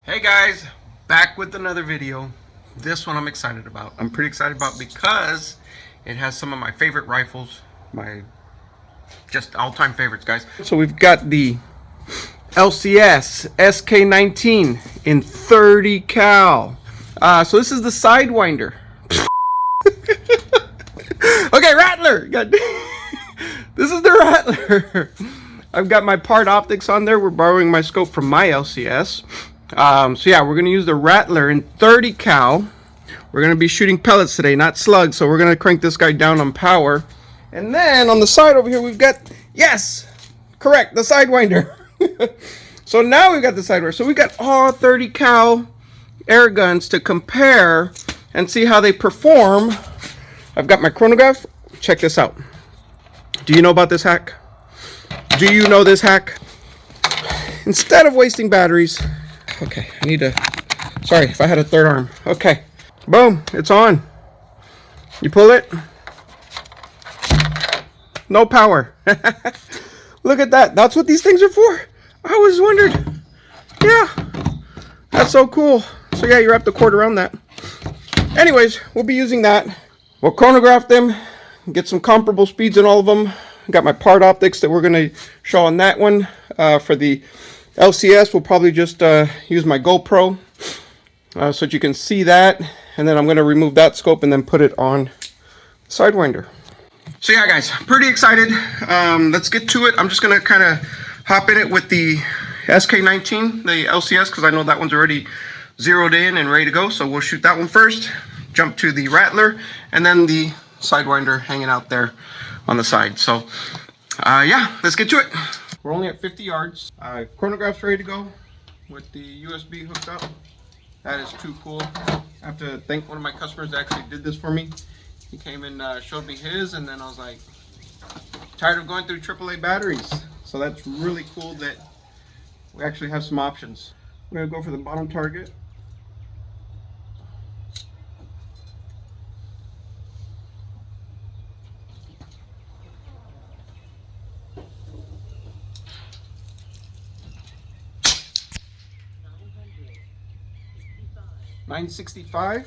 Hey guys, back with another video. This one I'm excited about. I'm pretty excited about because it has some of my favorite rifles, my just all-time favorites, guys. So we've got the LCS SK19 in 30 cal. So this is the Sidewinder. Okay, Rattler. This is the Rattler. I've got my part optics on there. We're borrowing my scope from my LCS. So yeah, we're gonna use the Rattler in 30 cal. We're gonna be shooting pellets today, not slugs. So we're gonna crank this guy down on power. And then on the side over here, we've got, yes, correct, the Sidewinder. So now we've got the Sidewinder. So we've got all 30 cal air guns to compare and see how they perform. I've got my chronograph. Check this out. Do you know about this hack? Do you know this hack? Instead of wasting batteries, okay, I need to, sorry if I had a third arm. Okay, boom, it's on. You pull it. No power. Look at that. That's what these things are for. I always wondered. Yeah, that's so cool. So yeah, you wrap the cord around that. Anyways, we'll be using that. We'll chronograph them, get some comparable speeds in all of them. Got my part optics that we're going to show on that one. For the LCS, we'll probably just use my GoPro so that you can see that. And then I'm going to remove that scope and then put it on Sidewinder. So yeah, guys, pretty excited. Let's get to it. I'm just going to kind of hop in it with the SK19, the LCS, because I know that one's already zeroed in and ready to go. So we'll shoot that one first, jump to the Rattler, and then the Sidewinder hanging out there on the side. So yeah, let's get to it. We're only at 50 yards. Chronograph's ready to go with the USB hooked up. That is too cool. I have to thank one of my customers that actually did this for me. He came and showed me his, and then I was like, tired of going through AAA batteries. So that's really cool that we actually have some options. We're gonna go for the bottom target. $965.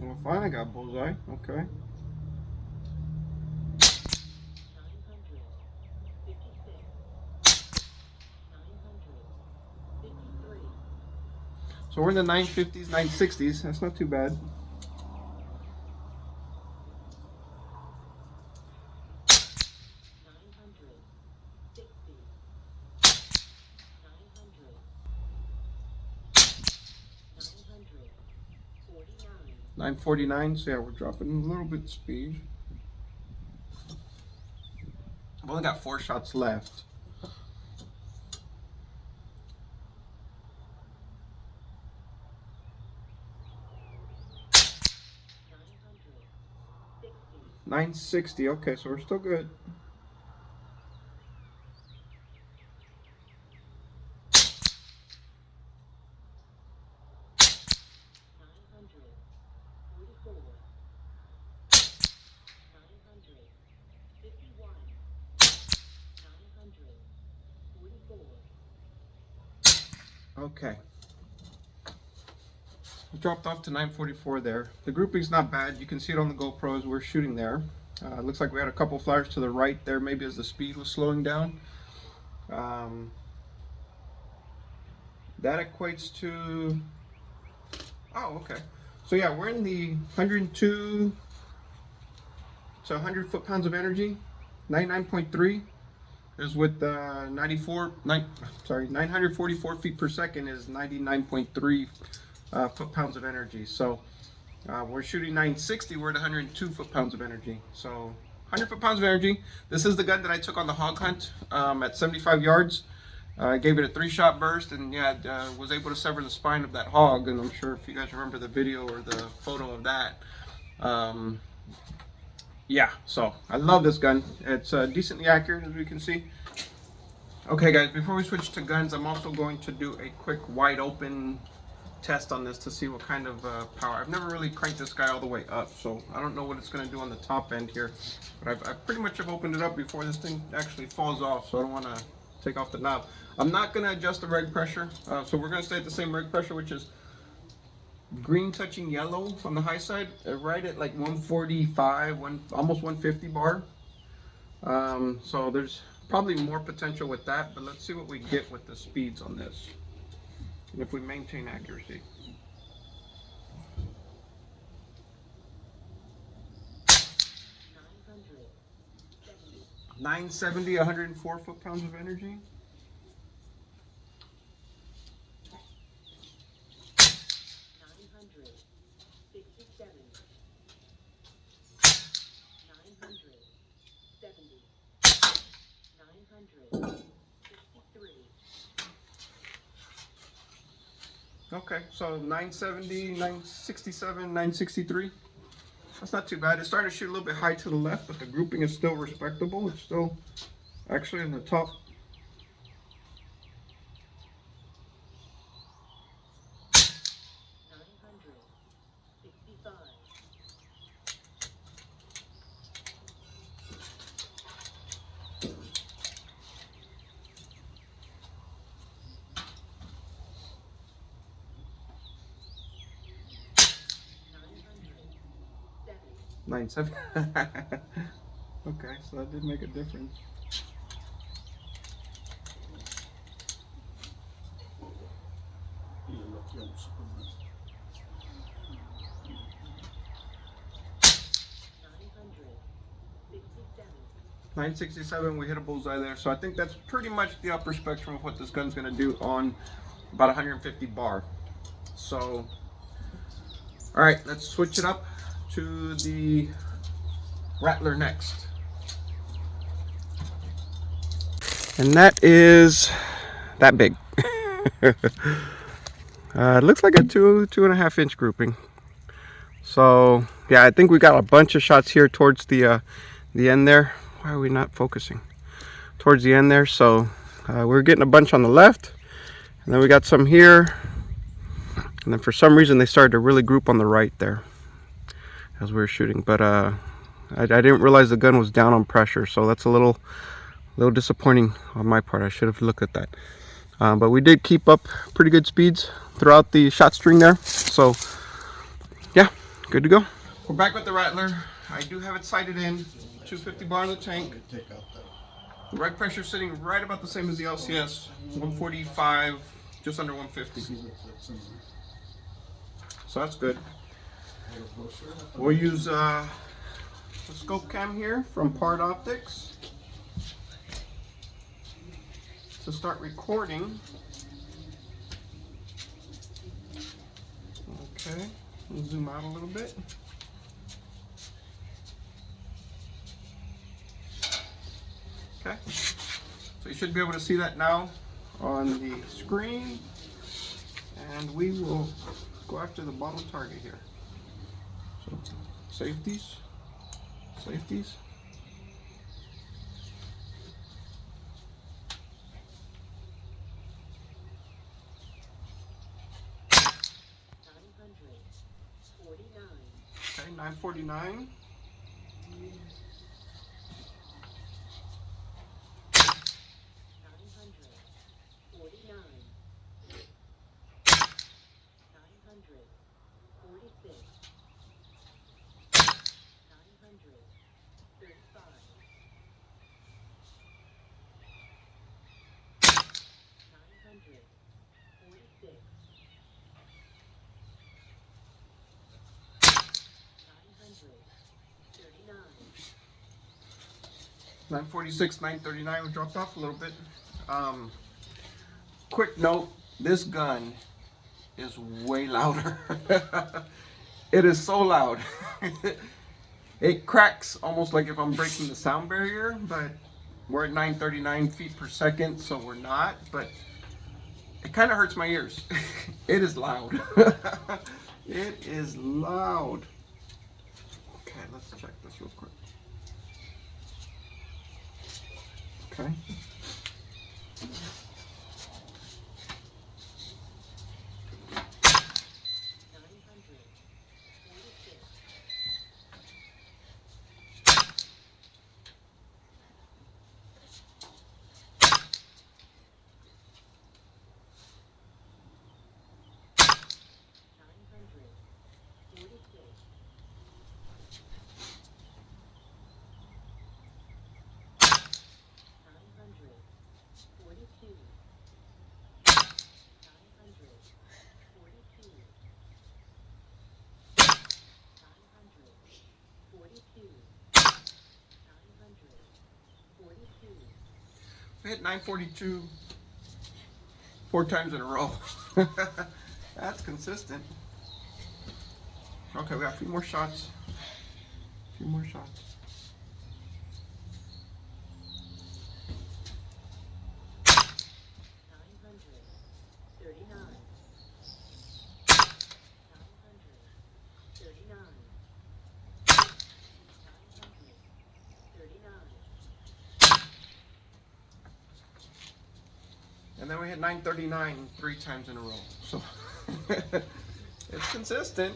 Well, fine, I got bullseye. Okay. So we're in the 950s, 960s. That's not too bad. $949. So yeah, we're dropping a little bit speed. I've only got 4 shots left. $960. Okay, so we're still good. Okay. Dropped off to 944 there. The grouping's not bad. You can see it on the GoPro as we're shooting there. Looks like we had a couple flares to the right there, maybe as the speed was slowing down. That equates to, oh, okay. So yeah, we're in the 102 to 100 foot-pounds of energy. 99.3 is with 944 feet per second is 99.3 foot-pounds of energy. So we're shooting 960, we're at 102 foot-pounds of energy. So 100 foot-pounds of energy. This is the gun that I took on the hog hunt at 75 yards. I gave it a 3-shot burst, and yeah, was able to sever the spine of that hog. And I'm sure if you guys remember the video or the photo of that, yeah, so I love this gun. It's decently accurate, as we can see. Okay guys, before we switch to guns, I'm also going to do a quick wide open test on this to see what kind of power. I've never really cranked this guy all the way up, so I don't know what it's going to do on the top end here. But I pretty much have opened it up before this thing actually falls off, so I don't want to take off the knob. I'm not going to adjust the reg pressure, so we're going to stay at the same reg pressure, which is green touching yellow on the high side, right at like 145, almost 150 bar. So there's probably more potential with that, but let's see what we get with the speeds on this, and if we maintain accuracy. 970, 104 foot-pounds of energy. 963. Okay, so 970, 967, 963. That's not too bad. It's starting to shoot a little bit high to the left, but the grouping is still respectable. It's still actually in the top. Nine seven. Okay, so that did make a difference. $967, we hit a bullseye there. So I think that's pretty much the upper spectrum of what this gun's gonna do on about 150 bar. So, all right, let's switch it up to the Rattler next. And that is that big. It looks like a 2.5 inch grouping. So yeah, I think we got a bunch of shots here towards the end there. Why are we not focusing? Towards the end there. So we're getting a bunch on the left, and then we got some here, and then for some reason they started to really group on the right there as we were shooting. But I didn't realize the gun was down on pressure, so that's a little disappointing on my part. I should have looked at that. But we did keep up pretty good speeds throughout the shot string there. So yeah, good to go. We're back with the Rattler. I do have it sighted in, 250 bar in the tank. The reg pressure sitting right about the same as the LCS, 145, just under 150. So that's good. We'll use the scope cam here from Part Optics to start recording. Okay, we'll zoom out a little bit. Okay, so you should be able to see that now on the screen, and we will go after the bottom target here. So safeties. 949. $946, $939, we dropped off a little bit. Quick note, this gun is way louder. It is so loud. It cracks almost like if I'm breaking the sound barrier, but we're at 939 feet per second, so we're not, but it kind of hurts my ears. It is loud. It is loud. Okay, let's check this real quick. Okay. We hit 942 4 times in a row. That's consistent. Okay, we got a few more shots. A few more shots. And then we hit 939 3 times in a row. So it's consistent.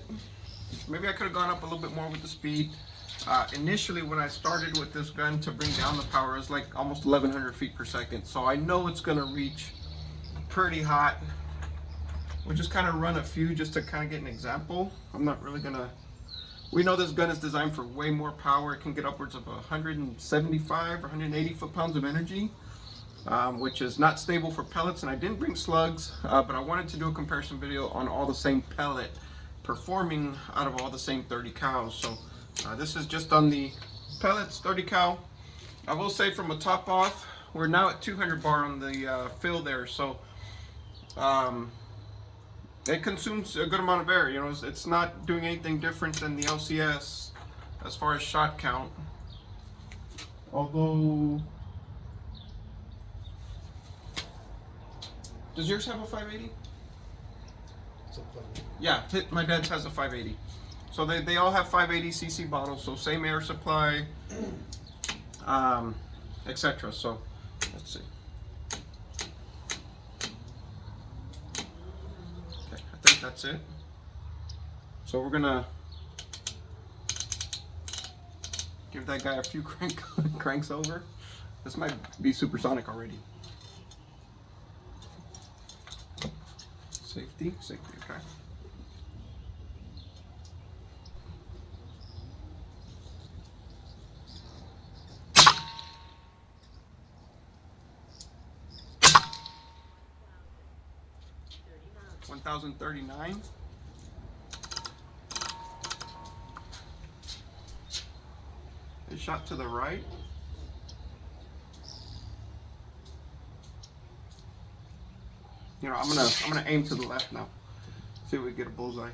Maybe I could have gone up a little bit more with the speed. Initially, when I started with this gun to bring down the power, it was like almost 1100 feet per second. So I know it's going to reach pretty hot. We'll just kind of run a few just to kind of get an example. I'm not really going to... We know this gun is designed for way more power. It can get upwards of 175 or 180 foot-pounds of energy. Which is not stable for pellets, and I didn't bring slugs, but I wanted to do a comparison video on all the same pellet performing out of all the same 30 cows. So this is just on the pellets, 30 cal. I will say from a top off, we're now at 200 bar on the fill there, so it consumes a good amount of air. You know, it's not doing anything different than the LCS as far as shot count, although... Does yours have a 580? Yeah, my dad's has a 580. So they all have 580 cc bottles, so same air supply, etc. So let's see. Okay, I think that's it. So we're gonna give that guy a few cranks over. This might be supersonic already. Safety, okay. $1,039. A shot to the right. You know, I'm gonna aim to the left now. See if we get a bullseye.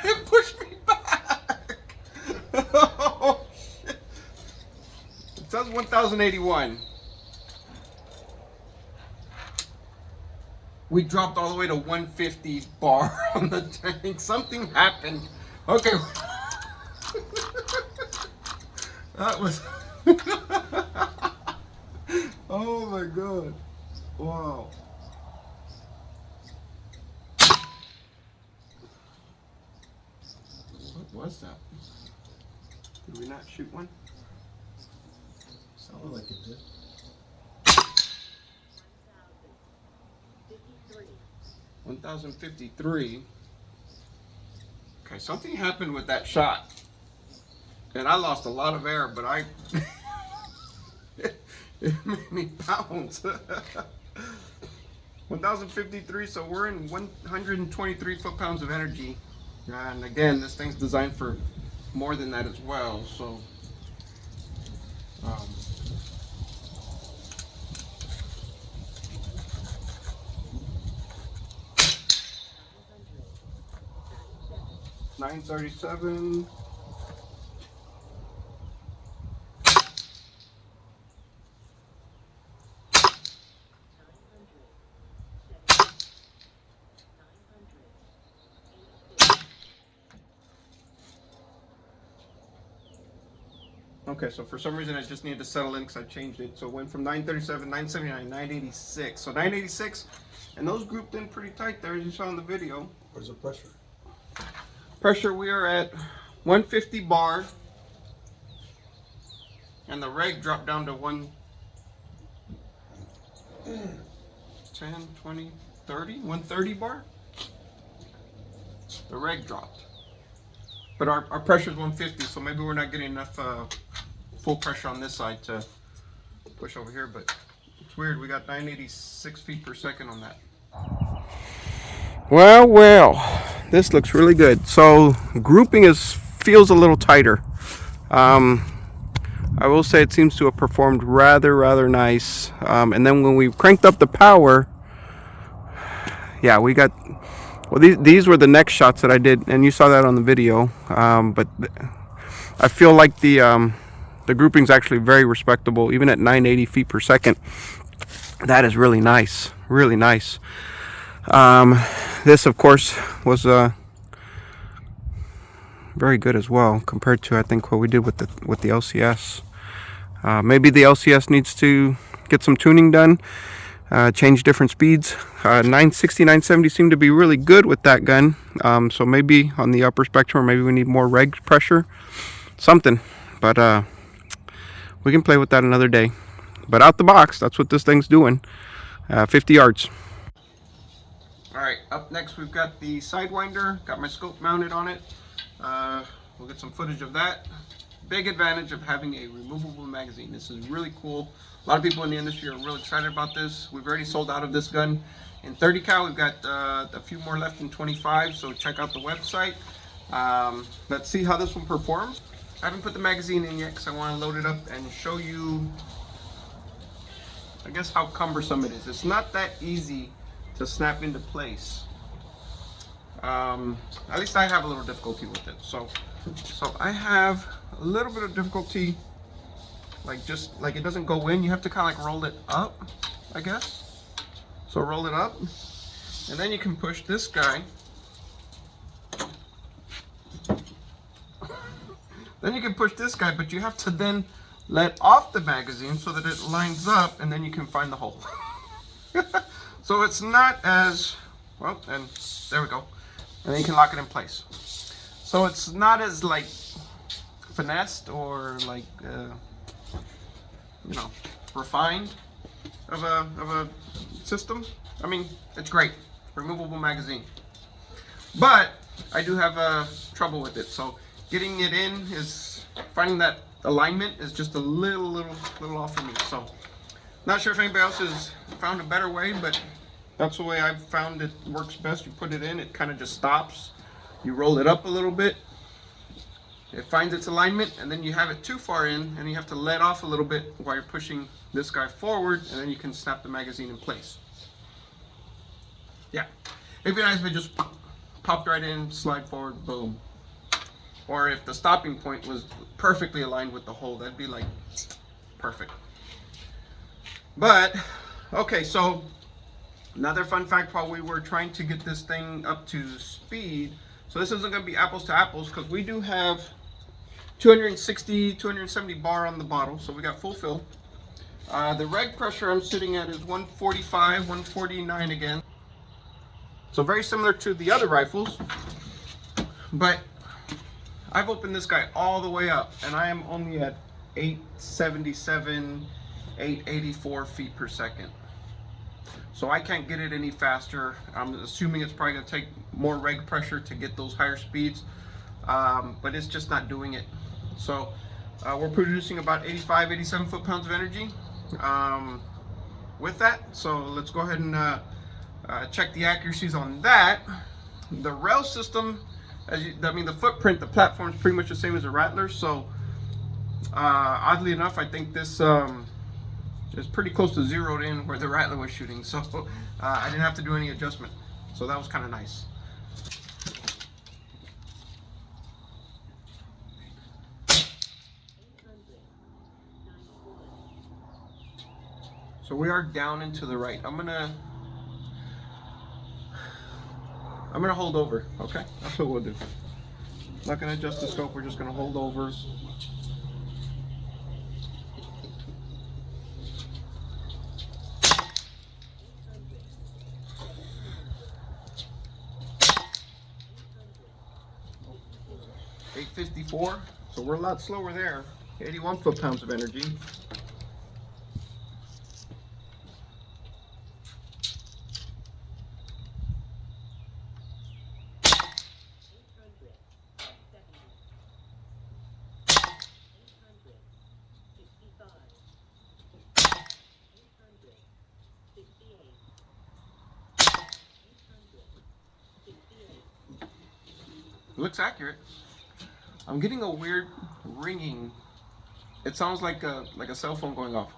It pushed me back. Oh, shit. It says 1,081. We dropped all the way to 150 bar on the tank. Something happened. Okay. That was... Oh my god. Wow. What was that? Did we not shoot one? Sounded like it did. 1,053. Okay, something happened with that shot. And I lost a lot of air, but it made me bounce. 1,053, so we're in 123 foot-pounds of energy. And again, this thing's designed for more than that as well, so... 937. Okay, so for some reason I just needed to settle in because I changed it. So it went from 937, 979, 986. So 986, and those grouped in pretty tight there as you saw in the video. Where's the pressure? Pressure, we are at 150 bar. And the reg dropped down to 110, 20, 30, 130 bar. The reg dropped. But our pressure is 150, so maybe we're not getting enough full pressure on this side to push over here, but it's weird. We got 986 feet per second on that. Well, this looks really good. So grouping feels a little tighter. I will say it seems to have performed rather nice. And then when we cranked up the power, yeah, we got, well, these were the next shots that I did, and you saw that on the video. But I feel like the grouping's actually very respectable, even at 980 feet per second. That is really nice, really nice. This, of course, was very good as well compared to, I think, what we did with the LCS. Maybe the LCS needs to get some tuning done, change different speeds. 960, 970 seem to be really good with that gun. So maybe on the upper spectrum, maybe we need more reg pressure, something. But we can play with that another day. But out the box, that's what this thing's doing. 50 yards. All right, up next we've got the Sidewinder. Got my scope mounted on it. We'll get some footage of that. Big advantage of having a removable magazine. This is really cool. A lot of people in the industry are really excited about this. We've already sold out of this gun in 30 cal. We've got a few more left in 25, so check out the website. Let's see how this one performs. I haven't put the magazine in yet because I want to load it up and show you, I guess, how cumbersome it is. It's not that easy to snap into place. At least I have a little difficulty with it. So I have a little bit of difficulty, just like it doesn't go in. You have to kind of like roll it up, I guess. So roll it up, and then you can push this guy. Then you can push this guy, but you have to then let off the magazine so that it lines up, and then you can find the hole. So it's not as, well, and there we go. And then you can lock it in place. So it's not as like finessed or like, you know, refined of a system. I mean, it's great, removable magazine. But I do have trouble with it. So getting it in is, finding that alignment is just a little off for me. So not sure if anybody else has found a better way, but that's the way I've found it works best. You put it in, it kind of just stops. You roll it up a little bit, it finds its alignment, and then you have it too far in, and you have to let off a little bit while you're pushing this guy forward, and then you can snap the magazine in place. Yeah, it'd be nice if it just popped right in, slide forward, boom. Or if the stopping point was perfectly aligned with the hole, that'd be like perfect. But, okay, so another fun fact while we were trying to get this thing up to speed, so this isn't going to be apples to apples because we do have 260, 270 bar on the bottle, so we got full fill. The reg pressure I'm sitting at is 145, 149 again. So very similar to the other rifles, but I've opened this guy all the way up and I am only at 877, 884 feet per second. So I can't get it any faster. I'm assuming it's probably gonna take more reg pressure to get those higher speeds, but it's just not doing it. So we're producing about 85, 87 foot-pounds of energy with that. So let's go ahead and check the accuracies on that. The rail system, the footprint, the platform is pretty much the same as a Rattler. So oddly enough, I think this is pretty close to zeroed in where the Rattler was shooting. So I didn't have to do any adjustment. So that was kind of nice. So we are down and to the right. I'm gonna hold over, okay? That's what we'll do. Not gonna adjust the scope, we're just gonna hold over. 854, so we're a lot slower there. 81 foot-pounds of energy. Looks accurate. I'm getting a weird ringing. It sounds like a cell phone going off.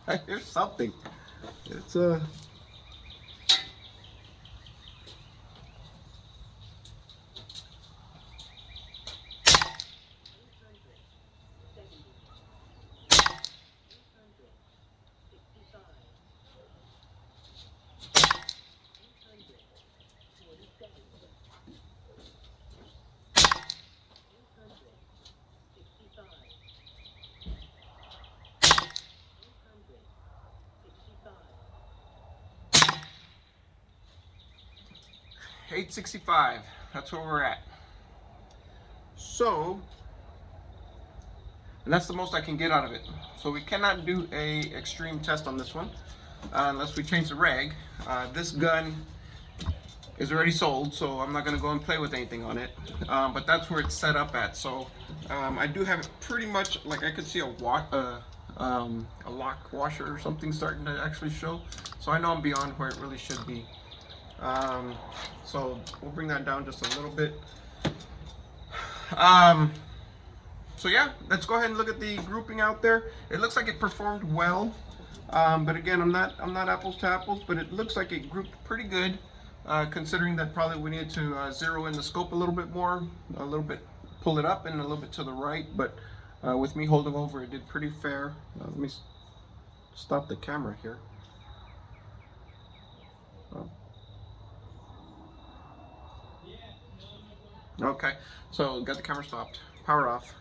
I hear something. It's $865. That's where we're at. So, and that's the most I can get out of it. So we cannot do a extreme test on this one unless we change the reg. This gun is already sold, so I'm not going to go and play with anything on it. But that's where it's set up at. So I do have it pretty much, like I could see a lock washer or something starting to actually show. So I know I'm beyond where it really should be. So we'll bring that down just a little bit. So yeah, let's go ahead and look at the grouping out there. It looks like it performed well, but again, I'm not apples to apples, but it looks like it grouped pretty good, considering that probably we needed to zero in the scope a little bit more, a little bit pull it up and a little bit to the right. But with me holding over, it did pretty fair. Let me stop the camera here. Okay, so got the camera stopped, power off.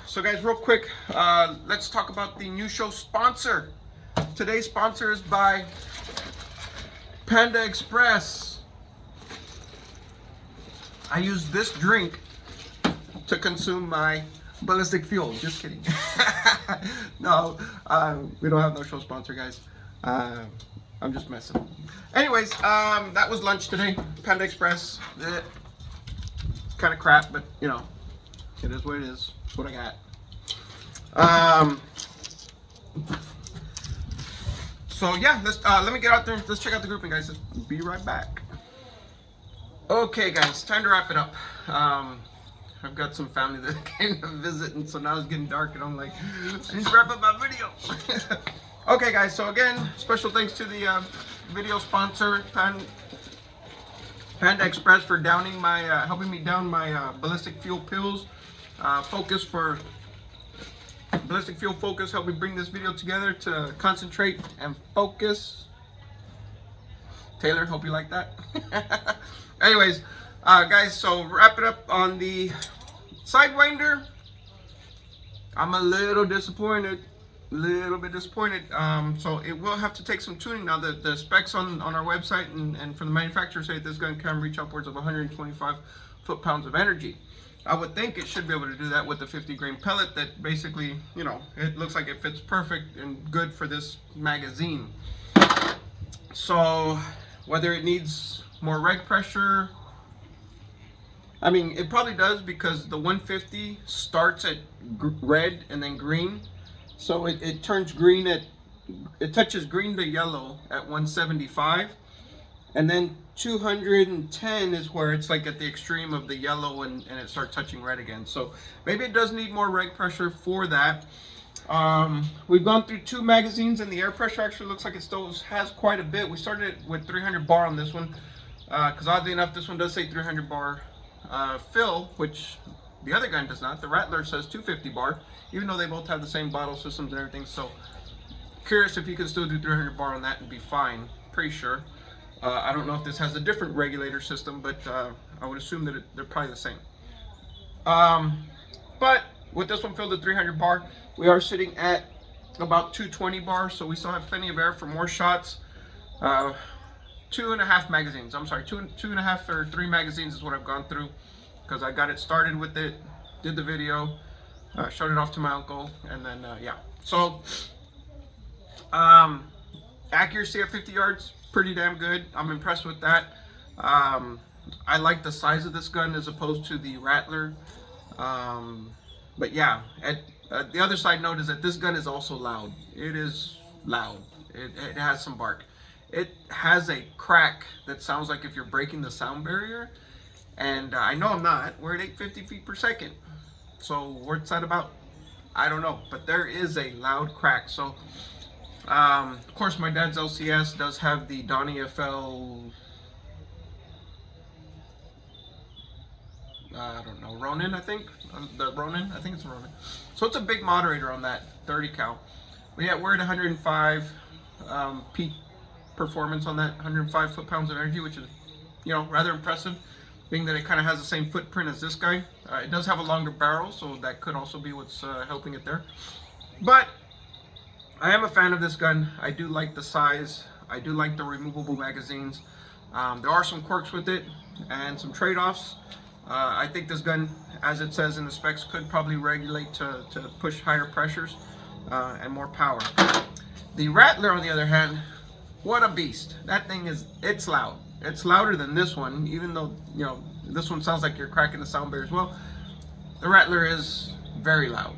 So guys, real quick, let's talk about the new show sponsor. Today's sponsor is by Panda Express. I use this drink to consume my ballistic fuel. Just kidding. No, we don't have no show sponsor, guys. I'm just messing. Anyways, that was lunch today. Panda Express. Kind of crap, but you know, it is what it is. It's what I got. So yeah, let me get out there. Let's check out the grouping, guys. Be right back. Okay, guys, time to wrap it up. I've got some family that came to visit, and so now it's getting dark, and I'm like, I need to wrap up my video. Okay, guys. So again, special thanks to the video sponsor, Panda Express, for downing my, helping me down my ballistic fuel pills. Focus for ballistic fuel focus helped me bring this video together to concentrate and focus. Taylor, hope you like that. Anyways, guys, so wrap it up on the Sidewinder. I'm a little disappointed. Little bit disappointed. So it will have to take some tuning. Now the specs on our website and from the manufacturer say this gun can reach upwards of 125 foot-pounds of energy. I would think it should be able to do that with the 50 grain pellet that basically, you know, it looks like it fits perfect and good for this magazine. So whether it needs more reg pressure, I mean, it probably does, because the 150 starts at red and then green. So it turns green it touches green to yellow at 175, and then 210 is where it's like at the extreme of the yellow and it starts touching red again. So maybe it does need more reg pressure for that. We've gone through 2 magazines, and the air pressure actually looks like it still has quite a bit. We started with 300 bar on this one, because oddly enough, this one does say 300 bar fill, which the other gun does not. The Rattler says 250 bar, even though they both have the same bottle systems and everything. So curious if you can still do 300 bar on that and be fine. Pretty sure. I don't know if this has a different regulator system, but I would assume that they're probably the same. But with this one filled at 300 bar, we are sitting at about 220 bar, so we still have plenty of air for more shots. 2.5 magazines. I'm sorry, 2.5 or 3 magazines is what I've gone through, because I got it started with it, did the video, showed it off to my uncle, and then yeah. So accuracy at 50 yards, pretty damn good. I'm impressed with that. I like the size of this gun as opposed to the Rattler. But yeah, the other side note is that this gun is also loud. It is loud. It has some bark. It has a crack that sounds like if you're breaking the sound barrier. And I know I'm not. We're at 850 feet per second. So what's that about? I don't know. But there is a loud crack. So, of course, my dad's LCS does have the Donnie FL... I don't know, Ronin, I think. The Ronin, I think it's Ronin. So it's a big moderator on that 30 cal. But yeah, we're at 105 peak performance on that, 105 foot-pounds of energy, which is, you know, rather impressive, being that it kind of has the same footprint as this guy. It does have a longer barrel, so that could also be what's helping it there. But I am a fan of this gun. I do like the size. I do like the removable magazines. There are some quirks with it and some trade-offs. I think this gun, as it says in the specs, could probably regulate to push higher pressures and more power. The Rattler, on the other hand, what a beast. That thing is, it's loud. It's louder than this one, even though, you know, this one sounds like you're cracking the sound barrier as well. The Rattler is very loud.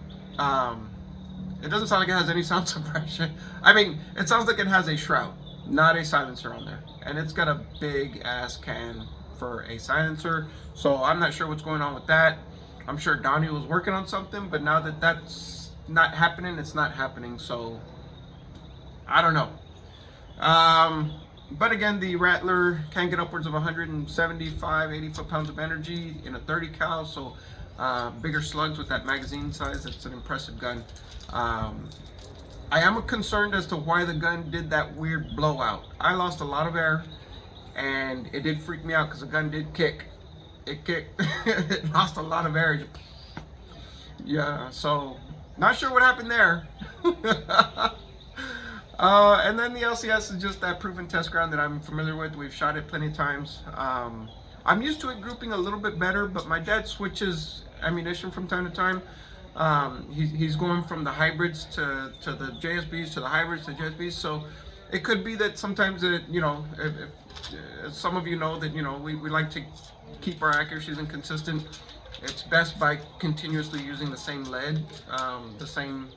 It doesn't sound like it has any sound suppression. I mean, it sounds like it has a shroud, not a silencer on there. And it's got a big ass can for a silencer, so I'm not sure what's going on with that. I'm sure Donnie was working on something, but now that that's not happening, it's not happening, so I don't know. But again, the Rattler can get upwards of 175, 80 foot-pounds of energy in a 30 cal, so bigger slugs with that magazine size. It's an impressive gun. I am concerned as to why the gun did that weird blowout. I lost a lot of air, and it did freak me out because the gun did kick. It kicked. It lost a lot of air. Yeah, so not sure what happened there. And then the LCS is just that proven test ground that I'm familiar with. We've shot it plenty of times. I'm used to it grouping a little bit better, but my dad switches ammunition from time to time. He's going from the hybrids to the JSBs, to the hybrids to JSBs, so it could be that sometimes it, you know, if some of you know that, you know, we like to keep our accuracies inconsistent. It's best by continuously using the same lead, the same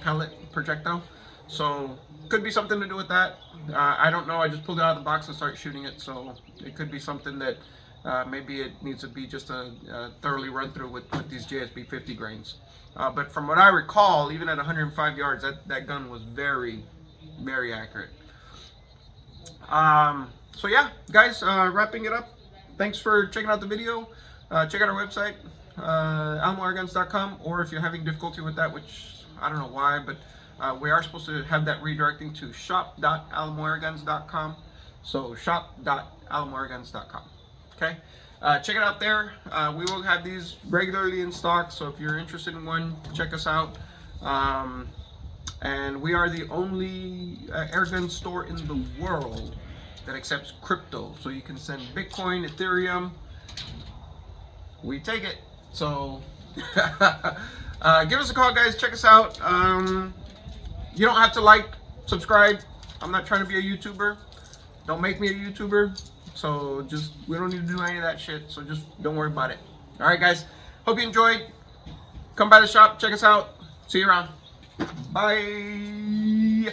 pellet projectile. So could be something to do with that. I don't know. I just pulled it out of the box and started shooting it, so it could be something that maybe it needs to be just a thoroughly run through with these JSB 50 grains. But from what I recall, even at 105 yards, that gun was very, very accurate. So yeah, guys, wrapping it up. Thanks for checking out the video. Check out our website, alamoairguns.com, or if you're having difficulty with that, which I don't know why, but we are supposed to have that redirecting to shop.alamoairguns.com. So shop.alamoairguns.com. Okay, check it out there. We will have these regularly in stock, so if you're interested in one, check us out. And we are the only airgun store in the world that accepts crypto, so you can send Bitcoin, Ethereum. We take it. So give us a call, guys. Check us out. You don't have to like, subscribe. I'm not trying to be a YouTuber. Don't make me a YouTuber. So just, we don't need to do any of that shit. So just don't worry about it. All right, guys. Hope you enjoyed. Come by the shop. Check us out. See you around. Bye.